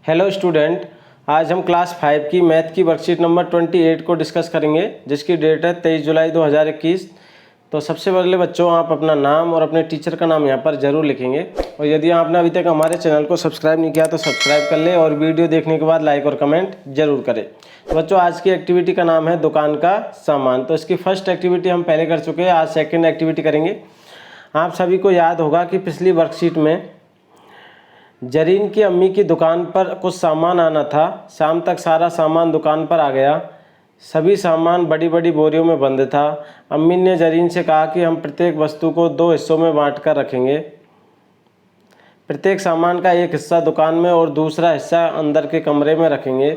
Hello student, आज हम class 5 की मैथ की वर्कशीट नंबर 28 को डिस्कस करेंगे, जिसकी डेट है 23 जुलाई 2021। तो सबसे पहले बच्चों, आप अपना नाम और अपने टीचर का नाम यहाँ पर ज़रूर लिखेंगे। और यदि आपने अभी तक हमारे चैनल को सब्सक्राइब नहीं किया तो सब्सक्राइब कर ले और वीडियो देखने के बाद लाइक और कमेंट जरूर करें। तो बच्चों, आज की एक्टिविटी का नाम है दुकान का सामान। तो इसकी फर्स्ट एक्टिविटी हम पहले कर चुके हैं, आज सेकेंड एक्टिविटी करेंगे। आप सभी को याद होगा कि पिछली वर्कशीट में जरीन की अम्मी की दुकान पर कुछ सामान आना था। शाम तक सारा सामान दुकान पर आ गया। सभी सामान बड़ी बड़ी बोरियों में बंद था। अम्मी ने जरीन से कहा कि हम प्रत्येक वस्तु को 2 हिस्सों में बांट कर रखेंगे। प्रत्येक सामान का एक हिस्सा दुकान में और दूसरा हिस्सा अंदर के कमरे में रखेंगे।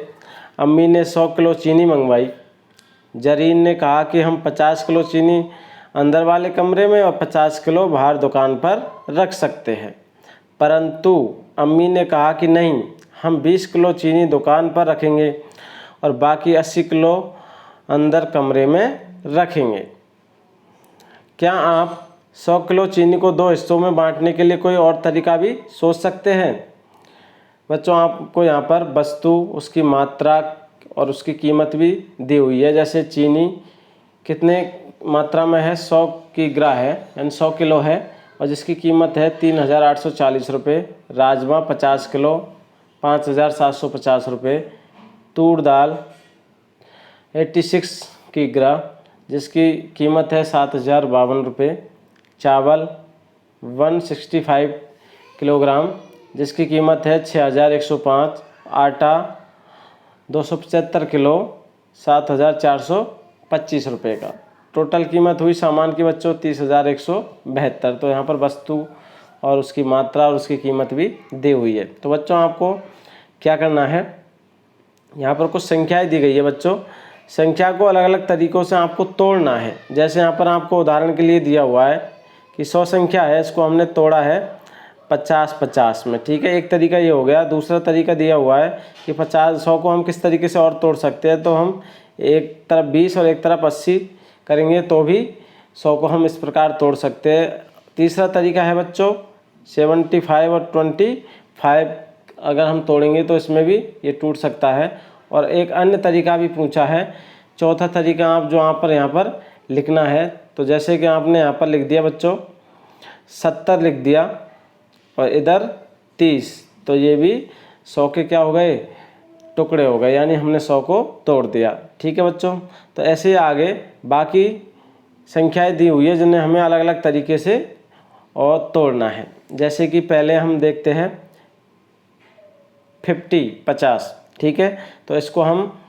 अम्मी ने 100 किलो चीनी मंगवाई। जरीन ने कहा कि हम 50 किलो चीनी अंदर वाले कमरे में और 50 किलो बाहर दुकान पर रख सकते हैं, परंतु अम्मी ने कहा कि नहीं, हम 20 किलो चीनी दुकान पर रखेंगे और बाकी 80 किलो अंदर कमरे में रखेंगे। क्या आप 100 किलो चीनी को 2 हिस्सों में बांटने के लिए कोई और तरीका भी सोच सकते हैं? बच्चों, आपको यहाँ पर वस्तु, उसकी मात्रा और उसकी कीमत भी दी हुई है। जैसे चीनी कितने मात्रा में है, 100 की ग्रा है, यानी 100 किलो है और जिसकी कीमत है 3,840 रुपये। राजमा 50 किलो 5,750 रुपये। तूर दाल 86 की ग्रा जिसकी कीमत है 7,052 रुपये। चावल 165 किलोग्राम जिसकी कीमत है 6,105। आटा 275 किलो 7,425 रुपये का। टोटल कीमत हुई सामान की बच्चों 30,172। तो यहाँ पर वस्तु और उसकी मात्रा और उसकी कीमत भी दी हुई है। तो बच्चों, आपको क्या करना है, यहाँ पर कुछ संख्याएं दी गई है बच्चों। संख्या को अलग अलग तरीक़ों से आपको तोड़ना है। जैसे यहाँ पर आपको उदाहरण के लिए दिया हुआ है कि 100 संख्या है, इसको हमने तोड़ा है 50-50 में। ठीक है, एक तरीका ये हो गया। दूसरा तरीका दिया हुआ है कि 100 को हम किस तरीके से और तोड़ सकते हैं। तो हम एक तरफ 20 और एक तरफ 80 करेंगे तो भी 100 को हम इस प्रकार तोड़ सकते हैं। तीसरा तरीका है बच्चों 75 और 25, अगर हम तोड़ेंगे तो इसमें भी ये टूट सकता है। और एक अन्य तरीका भी पूछा है, चौथा तरीका आप जो यहाँ पर लिखना है। तो जैसे कि आपने यहाँ पर लिख दिया बच्चों 70 लिख दिया और इधर 30, तो ये भी 100 के क्या हो गए, टुकड़े हो गए, यानी हमने 100 को तोड़ दिया। ठीक है बच्चों, तो ऐसे ही आगे बाकी संख्याएं दी हुई है जिन्हें हमें अलग अलग तरीके से और तोड़ना है। जैसे कि पहले हम देखते हैं 50 ठीक है, तो इसको हम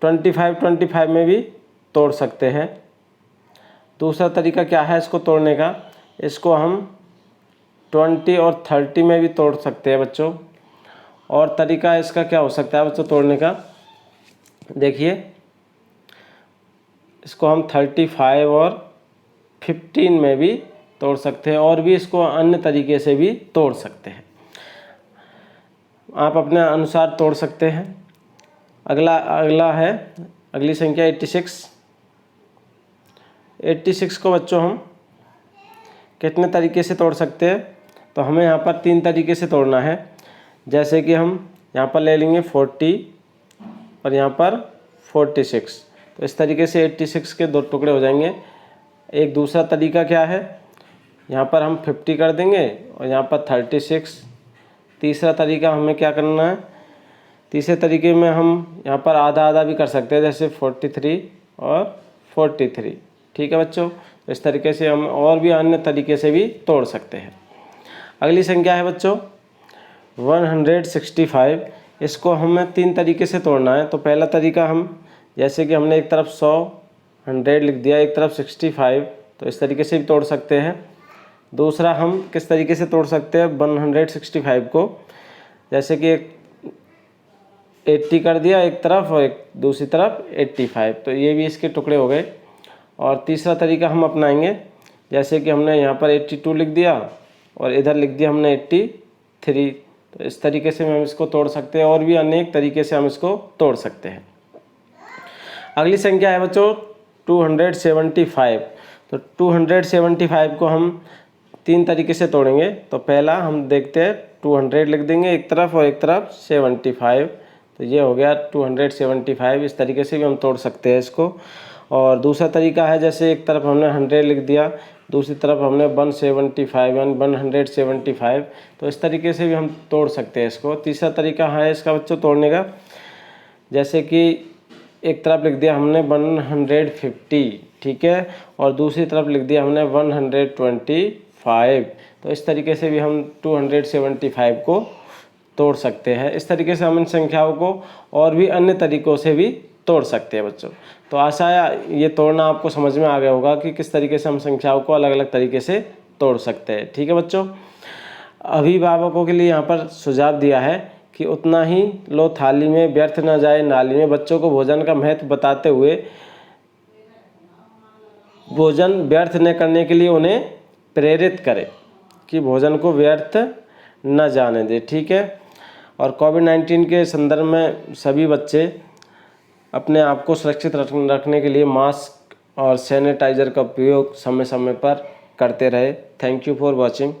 25 में भी तोड़ सकते हैं। दूसरा तरीका क्या है इसको तोड़ने का, इसको हम 20 और 30 में भी तोड़ सकते हैं बच्चों। और तरीका इसका क्या हो सकता है बच्चों तोड़ने का, देखिए इसको हम 35 और 15 में भी तोड़ सकते हैं और भी इसको अन्य तरीके से भी तोड़ सकते हैं। आप अपने अनुसार तोड़ सकते हैं। अगला है अगली संख्या 86 को बच्चों हम कितने तरीके से तोड़ सकते हैं। तो हमें यहाँ पर 3 तरीके से तोड़ना है। जैसे कि हम यहाँ पर ले लेंगे 40 और यहाँ पर 46, तो इस तरीके से 86 के 2 टुकड़े हो जाएंगे। एक दूसरा तरीका क्या है, यहाँ पर हम 50 कर देंगे और यहाँ पर 36। तीसरा तरीका हमें क्या करना है, तीसरे तरीके में हम यहाँ पर आधा आधा भी कर सकते हैं, जैसे 43 और 43। ठीक है बच्चों, तो इस तरीके से हम और भी अन्य तरीके से भी तोड़ सकते हैं। अगली संख्या है बच्चों 165। इसको हमें 3 तरीके से तोड़ना है। तो पहला तरीका हम, जैसे कि हमने एक तरफ 100 लिख दिया, एक तरफ 65, तो इस तरीके से भी तोड़ सकते हैं। दूसरा हम किस तरीके से तोड़ सकते हैं 165 को, जैसे कि एक 80 कर दिया एक तरफ और एक दूसरी तरफ 85, तो ये भी इसके टुकड़े हो गए। और तीसरा तरीका हम अपनाएंगे, जैसे कि हमने यहाँ पर 82 लिख दिया और इधर लिख दिया हमने 83, तो इस तरीके से हम इसको तोड़ सकते हैं और भी अनेक तरीके से हम इसको तोड़ सकते हैं। अगली संख्या है बच्चों 275। तो 275 को हम 3 तरीके से तोड़ेंगे। तो पहला हम देखते हैं 200 लिख देंगे एक तरफ और एक तरफ 75, तो ये हो गया 275। इस तरीके से भी हम तोड़ सकते हैं इसको। और दूसरा तरीका है, जैसे एक तरफ हमने 100 लिख दिया, दूसरी तरफ हमने 175, तो इस तरीके से भी हम तोड़ सकते हैं इसको। तीसरा तरीका है इसका बच्चों तोड़ने का, जैसे कि एक तरफ लिख दिया हमने 150, ठीक है, और दूसरी तरफ लिख दिया हमने 125, तो इस तरीके से भी हम 275 को तोड़ सकते हैं। इस तरीके से हम इन संख्याओं को और भी अन्य तरीक़ों से भी तोड़ सकते हैं बच्चों। तो आशा है ये तोड़ना आपको समझ में आ गया होगा कि किस तरीके से हम संख्याओं को अलग अलग तरीके से तोड़ सकते हैं। ठीक है बच्चों, अभिभावकों के लिए यहाँ पर सुझाव दिया है कि उतना ही लो थाली में, व्यर्थ न जाए नाली में। बच्चों को भोजन का महत्व बताते हुए भोजन व्यर्थ न करने के लिए उन्हें प्रेरित करें कि भोजन को व्यर्थ न जाने दें। ठीक है, और कोविड-19 के संदर्भ में सभी बच्चे अपने आप को सुरक्षित रखने के लिए मास्क और सैनिटाइज़र का उपयोग समय समय पर करते रहे। Thank you for watching.